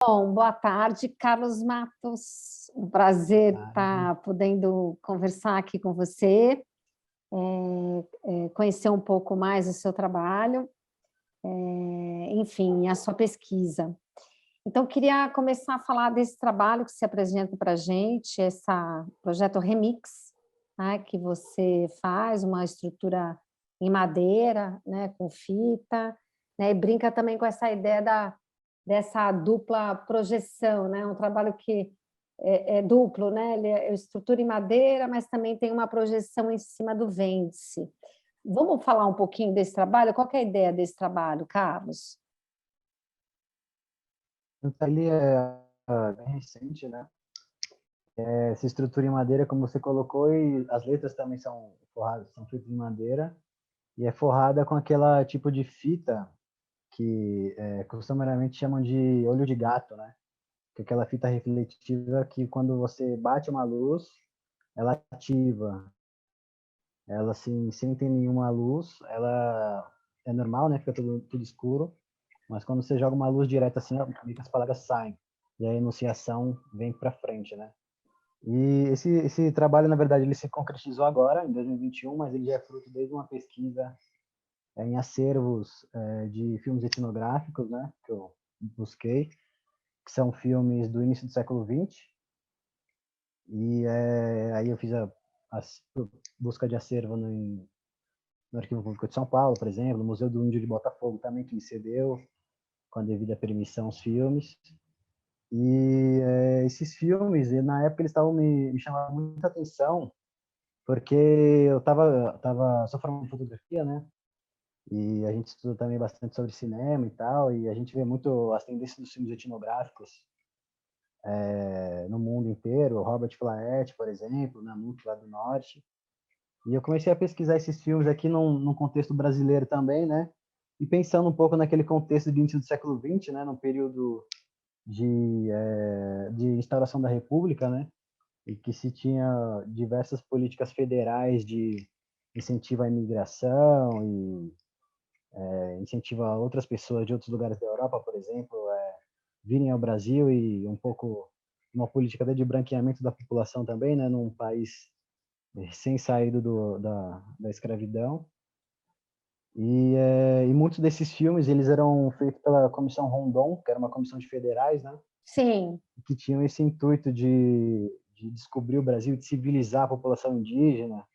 Bom, boa tarde, Carlos Matos. Um prazer Tarde. estar podendo conversar aqui com você, conhecer um pouco mais o seu trabalho, enfim, a sua pesquisa. Então, queria começar a falar desse trabalho que se apresenta para a gente, esse projeto Remix, né, que você faz, uma estrutura em madeira, né, com fita, né, e brinca também com essa ideia dessa dupla projeção, né, um trabalho que é duplo, né, ele é estrutura em madeira, mas também tem uma projeção em cima do vértice. Vamos falar um pouquinho desse trabalho? Qual que é a ideia desse trabalho, Carlos? Então, ele é bem recente, né? Essa estrutura em madeira, como você colocou, e as letras também são forradas, são feitas em madeira, e é forrada com aquela tipo de fita que costumeiramente chamam de olho de gato, né? Que é aquela fita refletiva que quando você bate uma luz, ela ativa. Ela, assim, sem ter nenhuma luz, ela é normal, né? Fica tudo escuro. Mas quando você joga uma luz direta assim, meio que as palavras saem. E a enunciação vem para frente, né? E esse trabalho, na verdade, ele se concretizou agora, em 2021, mas ele já é fruto desde uma pesquisa em acervos de filmes etnográficos, né? Que eu busquei, que são filmes do início do século XX. E aí eu fiz a busca de acervo no Arquivo Público de São Paulo, por exemplo, no Museu do Índio de Botafogo também, que me cedeu, com a devida permissão, os filmes. E esses filmes, na época, eles estavam me chamando muita atenção, porque eu sou formado em fotografia, né? E a gente estuda também bastante sobre cinema e tal, e a gente vê muito as tendências dos filmes etnográficos no mundo inteiro. Robert Flahet, por exemplo, Nanuque lá do Norte. E eu comecei a pesquisar esses filmes aqui num contexto brasileiro também, né? E pensando um pouco naquele contexto de início do século XX, né? No período de instauração da República, né? E que se tinha diversas políticas federais de incentivo à imigração e incentivo a outras pessoas de outros lugares da Europa, por exemplo, virem ao Brasil, e um pouco uma política de branqueamento da população também, né? Num país recém-saído da escravidão. E muitos desses filmes eles eram feitos pela Comissão Rondon, que era uma comissão de federais, né? Sim. Que tinham esse intuito de descobrir o Brasil, de civilizar a população indígena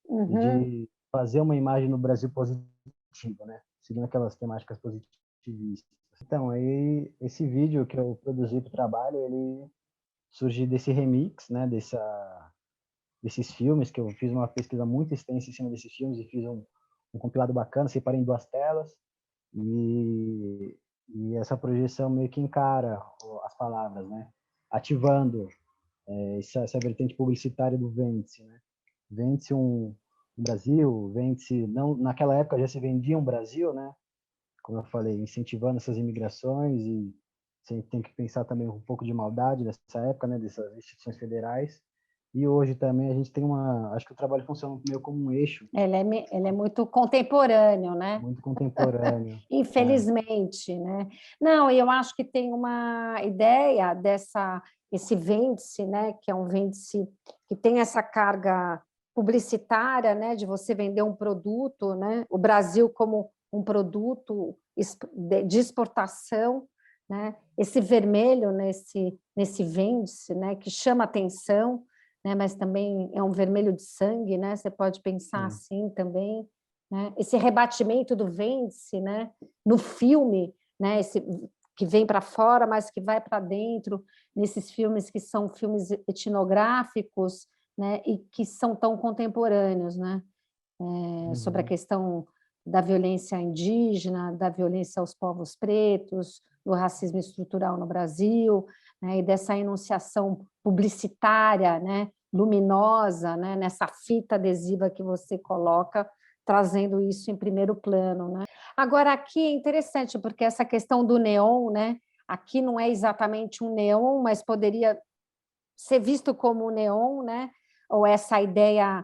e Uhum. de fazer uma imagem no Brasil positiva, né? Seguindo aquelas temáticas positivistas. Então, aí esse vídeo que eu produzi para o trabalho, ele surgiu desse remix, né? Desses filmes, que eu fiz uma pesquisa muito extensa em cima desses filmes e fiz um compilado bacana, separei em duas telas, e, e essa projeção meio que encara as palavras, né? Ativando essa vertente publicitária do Vende-se, né? Vende-se um Brasil, vende-se... Não, naquela época já se vendia um Brasil, né? Como eu falei, incentivando essas imigrações, e você tem que pensar também um pouco de maldade nessa época, né? Dessas instituições federais. E hoje também a gente tem acho que o trabalho funciona meio como um eixo Ele é muito contemporâneo, né? muito contemporâneo. Infelizmente, né? Não, e eu acho que tem uma ideia esse vértice, né? Que é um vértice que tem essa carga publicitária, né? De você vender um produto, né? O Brasil como um produto de exportação, né? Esse vermelho nesse vértice, né? Que chama atenção, né? Mas também é um vermelho de sangue, né? Você pode pensar Sim. assim também, né? Esse rebatimento do vértice, né? No filme, né? Esse que vem para fora, mas que vai para dentro, nesses filmes que são filmes etnográficos, né? E que são tão contemporâneos, né? Sobre a Uhum. questão da violência indígena, da violência aos povos pretos, do racismo estrutural no Brasil, né, e dessa enunciação publicitária, né, luminosa, né, nessa fita adesiva que você coloca, trazendo isso em primeiro plano, né? Agora, aqui é interessante, porque essa questão do neon, né, aqui não é exatamente um neon, mas poderia ser visto como um neon, né, ou essa ideia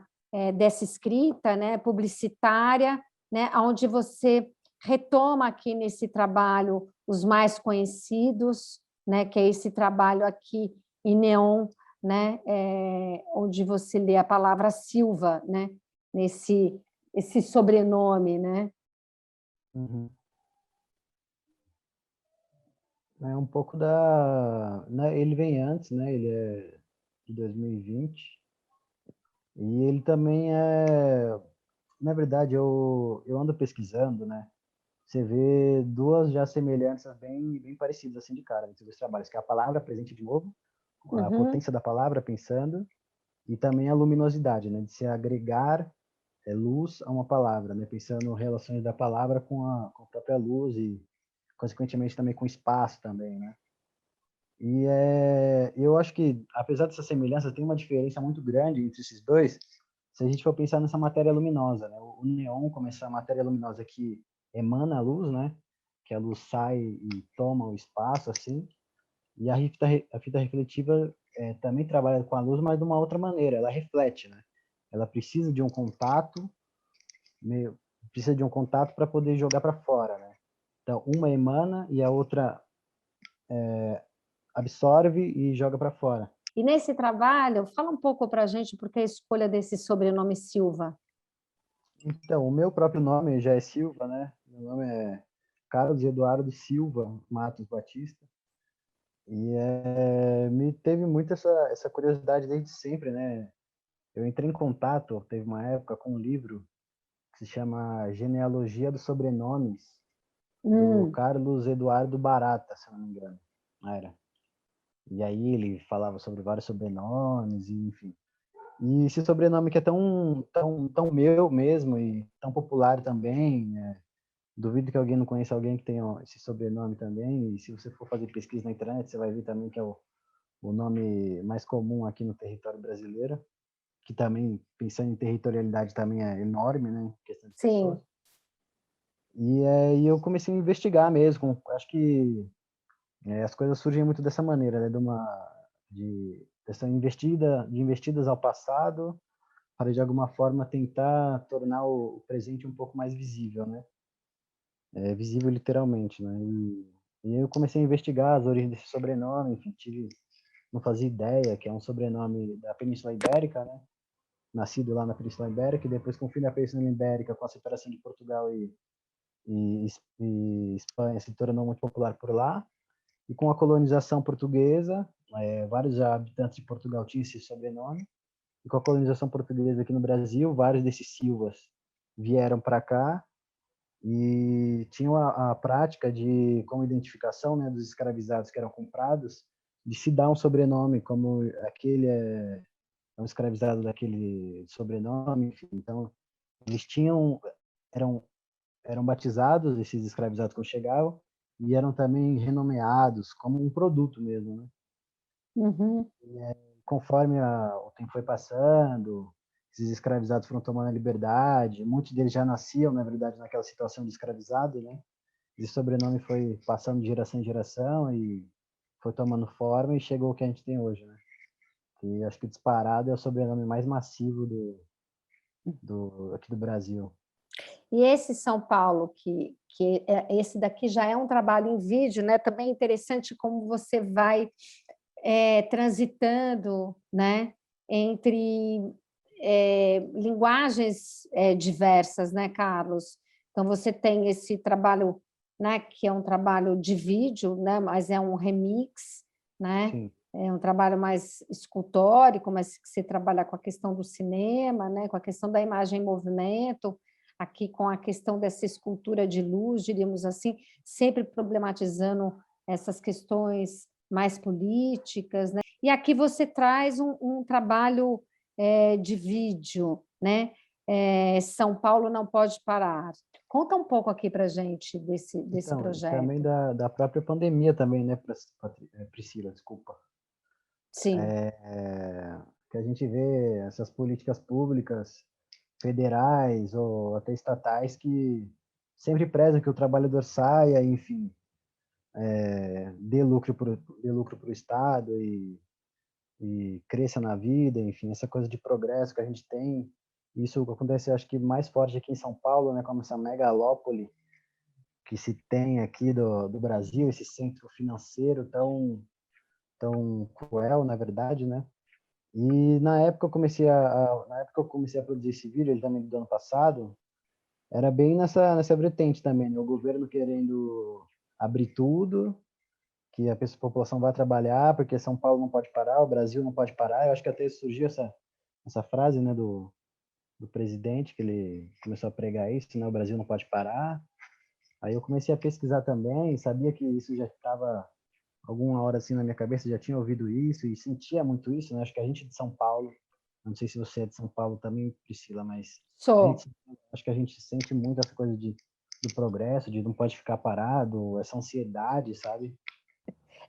dessa escrita, né, publicitária, né, onde você retoma aqui nesse trabalho os mais conhecidos, né, que é esse trabalho aqui em neon, né, onde você lê a palavra Silva, né, esse sobrenome, né? Uhum. É um pouco da, né, ele vem antes, né? Ele é de 2020 e ele também é, na verdade, eu ando pesquisando, né? Você vê duas já semelhanças bem parecidas assim de cara entre os trabalhos, que é a palavra presente de novo, a Uhum. potência da palavra pensando e também a luminosidade, né? De se agregar luz a uma palavra, né? Pensando relações da palavra com a própria luz e consequentemente também com o espaço também, né? E eu acho que, apesar dessa semelhança, tem uma diferença muito grande entre esses dois, se a gente for pensar nessa matéria luminosa, né? O neon, como essa matéria luminosa que emana a luz, né? Que a luz sai e toma o espaço, assim. E a fita refletiva também trabalha com a luz, mas de uma outra maneira. Ela reflete, né? Ela precisa de um contato, meio, precisa de um contato para poder jogar para fora, né? Então, uma emana e a outra absorve e joga para fora. E nesse trabalho, fala um pouco para a gente por que a escolha desse sobrenome Silva. Então, o meu próprio nome já é Silva, né? Meu nome é Carlos Eduardo Silva Matos Batista. E me teve muito essa curiosidade desde sempre, né? Eu entrei em contato, teve uma época, com um livro que se chama Genealogia dos Sobrenomes, do Hum. Carlos Eduardo Barata, se eu não me engano. Era. E aí ele falava sobre vários sobrenomes, e, enfim. E esse sobrenome que é tão meu mesmo e tão popular também, duvido que alguém não conheça alguém que tenha esse sobrenome também. E se você for fazer pesquisa na internet, você vai ver também que é o nome mais comum aqui no território brasileiro, que também, pensando em territorialidade, também é enorme, né? Questão de pessoas. Sim. E eu comecei a investigar mesmo. Acho que as coisas surgem muito dessa maneira, né? Dessa de investidas ao passado para de alguma forma tentar tornar o presente um pouco mais visível, né? Visível literalmente, né? E eu comecei a investigar as origens desse sobrenome, enfim, não fazia ideia que é um sobrenome da Península Ibérica, né? Nascido lá na Península Ibérica, e depois com o fim da Península Ibérica, com a separação de Portugal e Espanha, se tornou muito popular por lá. E com a colonização portuguesa, vários habitantes de Portugal tinham esse sobrenome. E com a colonização portuguesa aqui no Brasil, vários desses Silvas vieram para cá e tinham a prática de, como identificação, né, dos escravizados que eram comprados, de se dar um sobrenome, como aquele é um escravizado daquele sobrenome, enfim. Então, eles eram, eram batizados, esses escravizados quando chegavam, e eram também renomeados como um produto mesmo, né? Uhum. Conforme o tempo foi passando, esses escravizados foram tomando a liberdade, muitos deles já nasciam, na verdade, naquela situação de escravizado, né? Esse sobrenome foi passando de geração em geração e foi tomando forma e chegou o que a gente tem hoje, né? Que acho que disparado é o sobrenome mais massivo aqui do Brasil. E esse São Paulo, esse daqui já é um trabalho em vídeo, né? Também é interessante como você vai transitando, né? Entre linguagens diversas, né, Carlos? Então você tem esse trabalho, né? Que é um trabalho de vídeo, né? Mas é um remix, né? Sim. É um trabalho mais escultórico, mas que você trabalha com a questão do cinema, né? Com a questão da imagem em movimento, aqui com a questão dessa escultura de luz, diríamos assim, sempre problematizando essas questões mais políticas, né? E aqui você traz um trabalho de vídeo, né? São Paulo não pode parar. Conta um pouco aqui para a gente desse Então, também projeto. da própria pandemia também, né, Priscila, desculpa. Sim. Que a gente vê essas políticas públicas federais ou até estatais que sempre prezam que o trabalhador saia, enfim, dê lucro para o Estado e cresça na vida, enfim, essa coisa de progresso que a gente tem. Isso acontece, acho que mais forte aqui em São Paulo, né, como essa megalópole que se tem aqui do Brasil, esse centro financeiro tão cruel, na verdade, né? E na época eu comecei a produzir esse vídeo, ele também do ano passado, era bem nessa vertente também, né? O governo querendo abrir tudo, que a população vai trabalhar, porque São Paulo não pode parar, o Brasil não pode parar. Eu acho que até surgiu essa frase, né, do presidente, que ele começou a pregar isso, né? O Brasil não pode parar. Aí eu comecei a pesquisar também, sabia que isso já estava alguma hora assim na minha cabeça, já tinha ouvido isso e sentia muito isso, né? Acho que a gente de São Paulo, não sei se você é de São Paulo também, Priscila, mas Sou. acho que a gente sente muito essa coisa do progresso, de não pode ficar parado, essa ansiedade, sabe?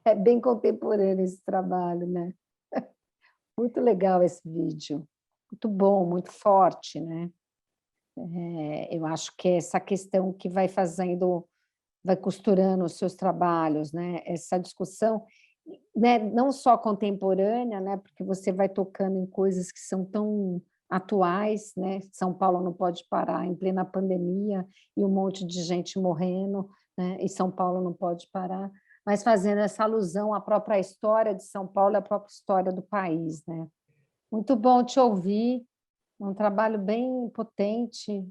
É bem contemporâneo esse trabalho, né? Muito legal esse vídeo. Muito bom, muito forte, né? Eu acho que é essa questão que vai fazendo, vai costurando os seus trabalhos, né? Essa discussão, né? Não só contemporânea, né? Porque você vai tocando em coisas que são tão atuais, né? São Paulo não pode parar em plena pandemia e um monte de gente morrendo, né? E São Paulo não pode parar, mas fazendo essa alusão à própria história de São Paulo e à própria história do país, né? Muito bom te ouvir, um trabalho bem potente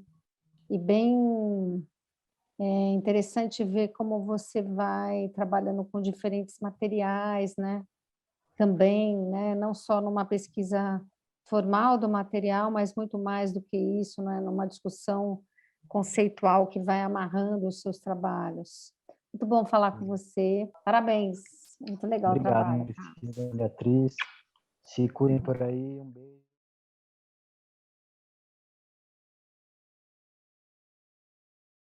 e bem interessante ver como você vai trabalhando com diferentes materiais, né? Também, né? Não só numa pesquisa formal do material, mas muito mais do que isso, né? Numa discussão conceitual que vai amarrando os seus trabalhos. Muito bom falar com você. Parabéns. Muito legal o Obrigado, trabalho. Priscila, Beatriz. Se cuidem por aí. Um beijo.